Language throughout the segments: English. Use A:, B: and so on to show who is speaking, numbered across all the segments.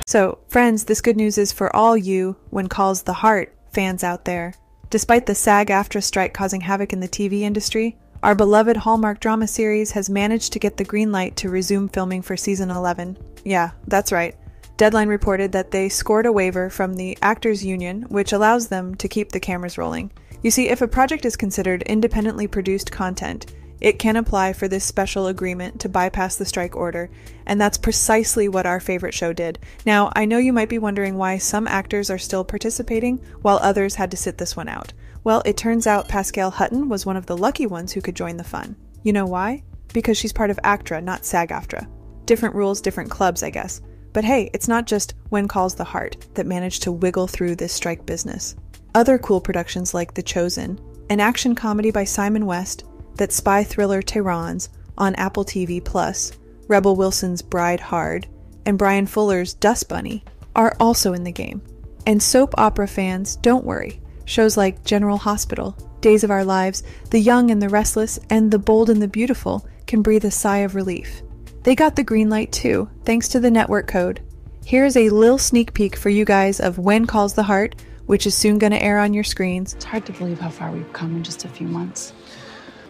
A: So, friends, this good news is for all you When Calls the Heart fans out there. Despite the SAG-AFTRA strike causing havoc in the TV industry, our beloved Hallmark drama series has managed to get the green light to resume filming for season 11. Yeah, that's right. Deadline reported that they scored a waiver from the Actors Union, which allows them to keep the cameras rolling. You see, if a project is considered independently produced content, it can apply for this special agreement to bypass the strike order, and that's precisely what our favorite show did. Now, I know you might be wondering why some actors are still participating, while others had to sit this one out. Well, it turns out PASCALE HUTTON was one of the lucky ones who could join the fun. You know why? Because she's part of ACTRA, not SAG-AFTRA. Different rules, different clubs, I guess. But hey, it's not just When Calls the Heart that managed to wiggle through this strike business. Other cool productions like The Chosen, an action comedy by Simon West, that spy thriller Tehran's on Apple TV+, Rebel Wilson's Bride Hard, and Brian Fuller's Dust Bunny are also in the game. And soap opera fans, don't worry. Shows like General Hospital, Days of Our Lives, The Young and the Restless, and The Bold and the Beautiful can breathe a sigh of relief. They got the green light too, thanks to the network code. Here's a little sneak peek for you guys of When Calls the Heart, which is soon going to air on your screens.
B: It's hard to believe how far we've come in just a few months.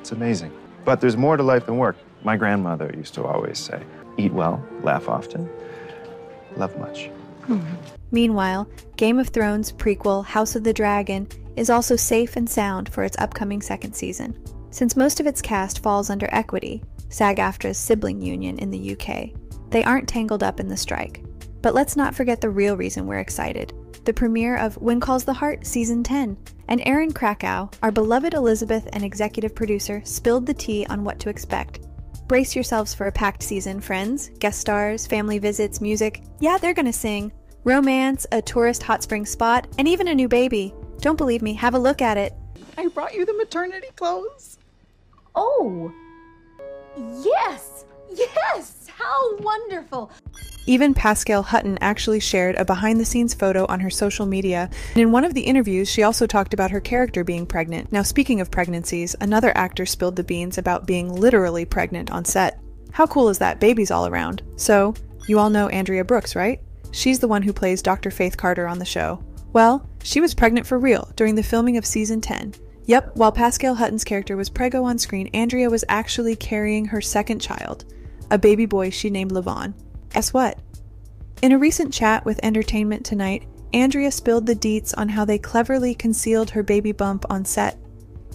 C: It's amazing. But there's more to life than work. My grandmother used to always say, eat well, laugh often, love much.
A: Meanwhile, Game of Thrones prequel House of the Dragon is also safe and sound for its upcoming second season. Since most of its cast falls under Equity, SAG-AFTRA's sibling union in the UK, they aren't tangled up in the strike. But let's not forget the real reason we're excited. The premiere of When Calls the Heart Season 10. And Aaron Krakow, our beloved Elizabeth and executive producer, spilled the tea on what to expect. Brace yourselves for a packed season, friends. Guest stars, family visits, music. Yeah, they're gonna sing. Romance, a tourist hot spring spot, and even a new baby. Don't believe me? Have a look at it.
B: I brought you the maternity clothes.
D: Oh, yes! Yes! How wonderful!
A: Even PASCALE HUTTON actually shared a behind-the-scenes photo on her social media, and in one of the interviews she also talked about her character being pregnant. Now, speaking of pregnancies, another actor spilled the beans about being literally pregnant on set. How cool is that? Babies all around. So, you all know Andrea Brooks, right? She's the one who plays Dr. Faith Carter on the show. Well, she was pregnant for real during the filming of season 10. Yep, while PASCALE HUTTON's character was preggo on screen, Andrea was actually carrying her second child, a baby boy she named Levon. Guess what? In a recent chat with Entertainment Tonight, Andrea spilled the deets on how they cleverly concealed her baby bump on set.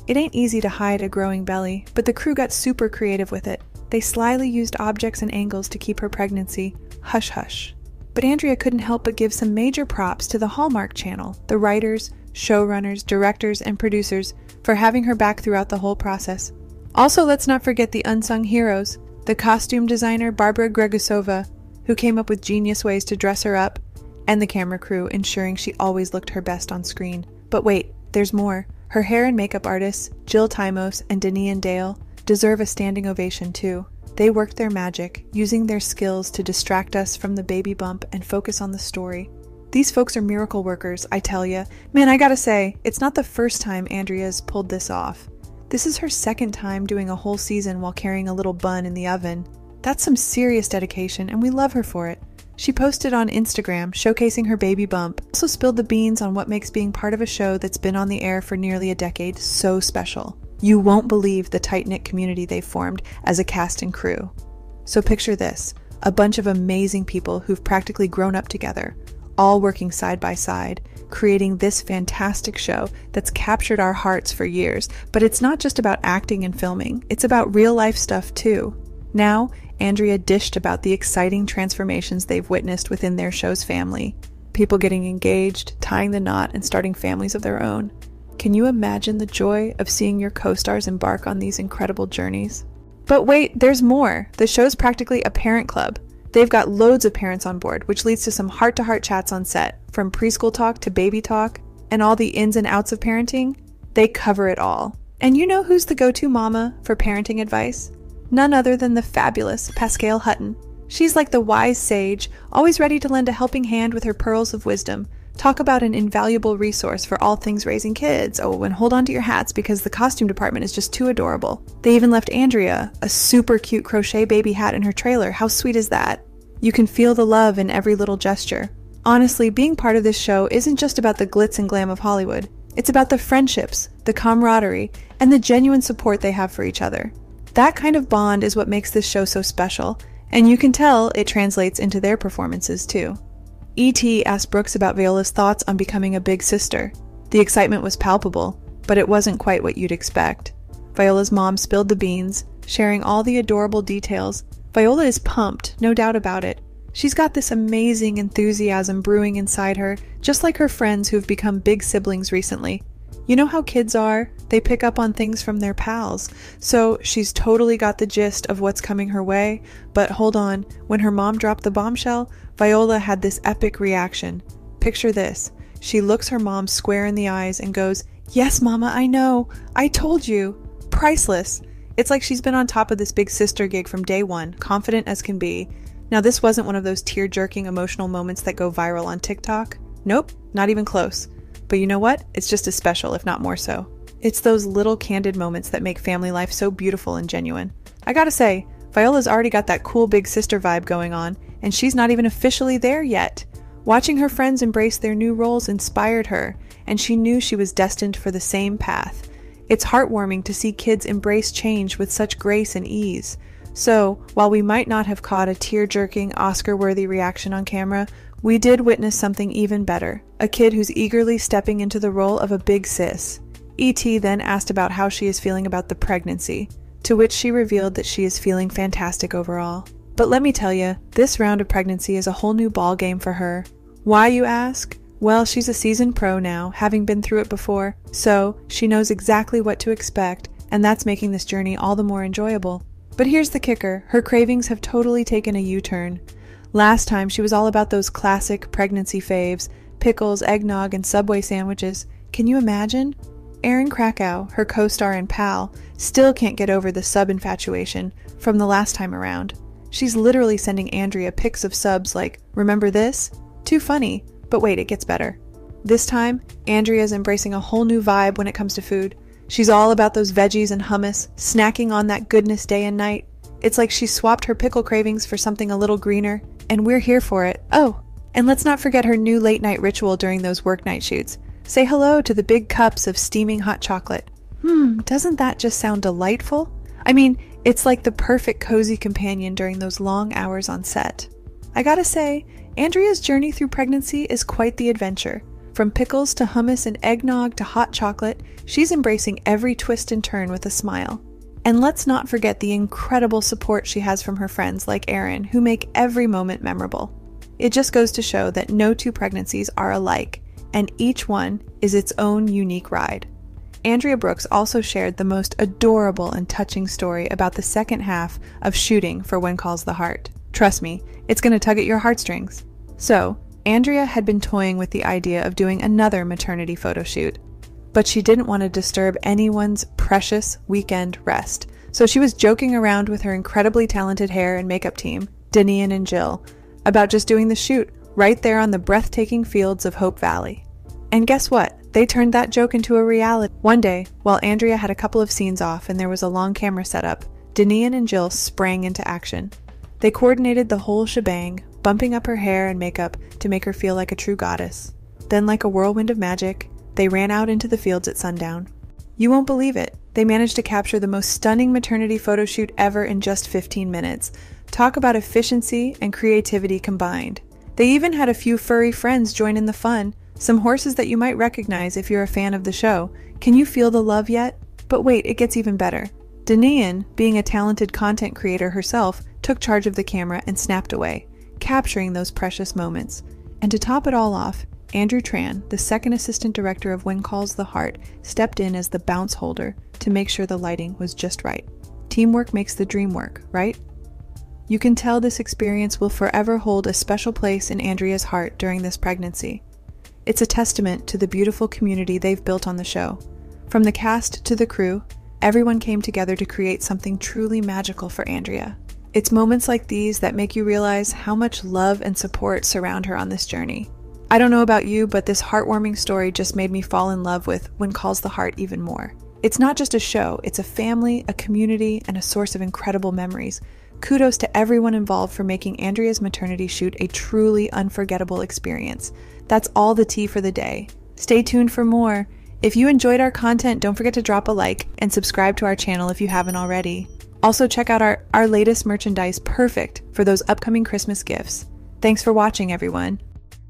A: It ain't easy to hide a growing belly, but the crew got super creative with it. They slyly used objects and angles to keep her pregnancy hush-hush. But Andrea couldn't help but give some major props to the Hallmark channel, the writers, showrunners, directors, and producers for having her back throughout the whole process. Also, let's not forget the unsung heroes, the costume designer Barbara Gregusova, who came up with genius ways to dress her up, and the camera crew ensuring she always looked her best on screen. But wait, there's more. Her hair and makeup artists, Jill Timos and Denian Dale, deserve a standing ovation too. They worked their magic, using their skills to distract us from the baby bump and focus on the story. These folks are miracle workers, I tell ya. Man, I gotta say, it's not the first time Andrea's pulled this off. This is her second time doing a whole season while carrying a little bun in the oven. That's some serious dedication, and we love her for it. She posted on Instagram, showcasing her baby bump, also spilled the beans on what makes being part of a show that's been on the air for nearly a decade so special. You won't believe the tight-knit community they've formed as a cast and crew. So picture this, a bunch of amazing people who've practically grown up together, all working side by side, creating this fantastic show that's captured our hearts for years. But it's not just about acting and filming, it's about real-life stuff too. Now, Andrea dished about the exciting transformations they've witnessed within their show's family. People getting engaged, tying the knot, and starting families of their own. Can you imagine the joy of seeing your co-stars embark on these incredible journeys? But wait, there's more. The show's practically a parent club. They've got loads of parents on board, which leads to some heart-to-heart chats on set, from preschool talk to baby talk, and all the ins and outs of parenting. They cover it all. And you know who's the go-to mama for parenting advice? None other than the fabulous PASCALE HUTTON. She's like the wise sage, always ready to lend a helping hand with her pearls of wisdom. Talk about an invaluable resource for all things raising kids. Oh, and hold on to your hats because the costume department is just too adorable. They even left Andrea a super cute crochet baby hat in her trailer. How sweet is that? You can feel the love in every little gesture. Honestly, being part of this show isn't just about the glitz and glam of Hollywood. It's about the friendships, the camaraderie, and the genuine support they have for each other. That kind of bond is what makes this show so special, and you can tell it translates into their performances too. E.T. asked Brooks about Viola's thoughts on becoming a big sister. The excitement was palpable, but it wasn't quite what you'd expect. Viola's mom spilled the beans, sharing all the adorable details. Viola is pumped, no doubt about it. She's got this amazing enthusiasm brewing inside her, just like her friends who've become big siblings recently. You know how kids are? They pick up on things from their pals. So she's totally got the gist of what's coming her way. But hold on, when her mom dropped the bombshell, Viola had this epic reaction. Picture this. She looks her mom square in the eyes and goes, "Yes, Mama, I know. I told you." Priceless. It's like she's been on top of this big sister gig from day one, confident as can be. Now, this wasn't one of those tear-jerking emotional moments that go viral on TikTok. Nope, not even close. But you know what? It's just as special, if not more so. It's those little candid moments that make family life so beautiful and genuine. I gotta say, Viola's already got that cool big sister vibe going on, and she's not even officially there yet. Watching her friends embrace their new roles inspired her, and she knew she was destined for the same path. It's heartwarming to see kids embrace change with such grace and ease. So, while we might not have caught a tear-jerking, Oscar-worthy reaction on camera, we did witness something even better, a kid who's eagerly stepping into the role of a big sis. E.T. then asked about how she is feeling about the pregnancy, to which she revealed that she is feeling fantastic overall. But let me tell you, this round of pregnancy is a whole new ballgame for her. Why, you ask? Well, she's a seasoned pro now, having been through it before, so she knows exactly what to expect, and that's making this journey all the more enjoyable. But here's the kicker, her cravings have totally taken a U-turn. Last time, she was all about those classic pregnancy faves, pickles, eggnog, and Subway sandwiches. Can you imagine? Erin Krakow, her co-star and pal, still can't get over the sub infatuation from the last time around. She's literally sending Andrea pics of subs like, "Remember this?" Too funny, but wait, it gets better. This time, Andrea's embracing a whole new vibe when it comes to food. She's all about those veggies and hummus, snacking on that goodness day and night. It's like she swapped her pickle cravings for something a little greener, and we're here for it. Oh, and let's not forget her new late-night ritual during those work night shoots. Say hello to the big cups of steaming hot chocolate. Doesn't that just sound delightful? I mean, it's like the perfect cozy companion during those long hours on set. I gotta say, Andrea's journey through pregnancy is quite the adventure. From pickles to hummus and eggnog to hot chocolate, she's embracing every twist and turn with a smile. And let's not forget the incredible support she has from her friends like Erin, who make every moment memorable. It just goes to show that no two pregnancies are alike, and each one is its own unique ride. Andrea Brooks also shared the most adorable and touching story about the second half of shooting for When Calls the Heart. Trust me, it's going to tug at your heartstrings. So, Andrea had been toying with the idea of doing another maternity photo shoot, but she didn't want to disturb anyone's precious weekend rest. So she was joking around with her incredibly talented hair and makeup team, Danian and Jill, about just doing the shoot right there on the breathtaking fields of Hope Valley. And guess what? They turned that joke into a reality. One day, while Andrea had a couple of scenes off and there was a long camera setup, Danian and Jill sprang into action. They coordinated the whole shebang, bumping up her hair and makeup to make her feel like a true goddess. Then, like a whirlwind of magic, they ran out into the fields at sundown. You won't believe it. They managed to capture the most stunning maternity photo shoot ever in just 15 minutes. Talk about efficiency and creativity combined. They even had a few furry friends join in the fun, some horses that you might recognize if you're a fan of the show. Can you feel the love yet? But wait, it gets even better. Danian, being a talented content creator herself, took charge of the camera and snapped away, capturing those precious moments. And to top it all off, Andrew Tran, the second assistant director of When Calls the Heart, stepped in as the bounce holder to make sure the lighting was just right. Teamwork makes the dream work, right? You can tell this experience will forever hold a special place in Andrea's heart during this pregnancy. It's a testament to the beautiful community they've built on the show. From the cast to the crew, everyone came together to create something truly magical for Andrea. It's moments like these that make you realize how much love and support surround her on this journey. I don't know about you, but this heartwarming story just made me fall in love with When Calls the Heart even more. It's not just a show, it's a family, a community, and a source of incredible memories. Kudos to everyone involved for making Andrea's maternity shoot a truly unforgettable experience. That's all the tea for the day. Stay tuned for more. If you enjoyed our content, don't forget to drop a like and subscribe to our channel if you haven't already. Also check out our latest merchandise, perfect for those upcoming Christmas gifts. Thanks for watching, everyone.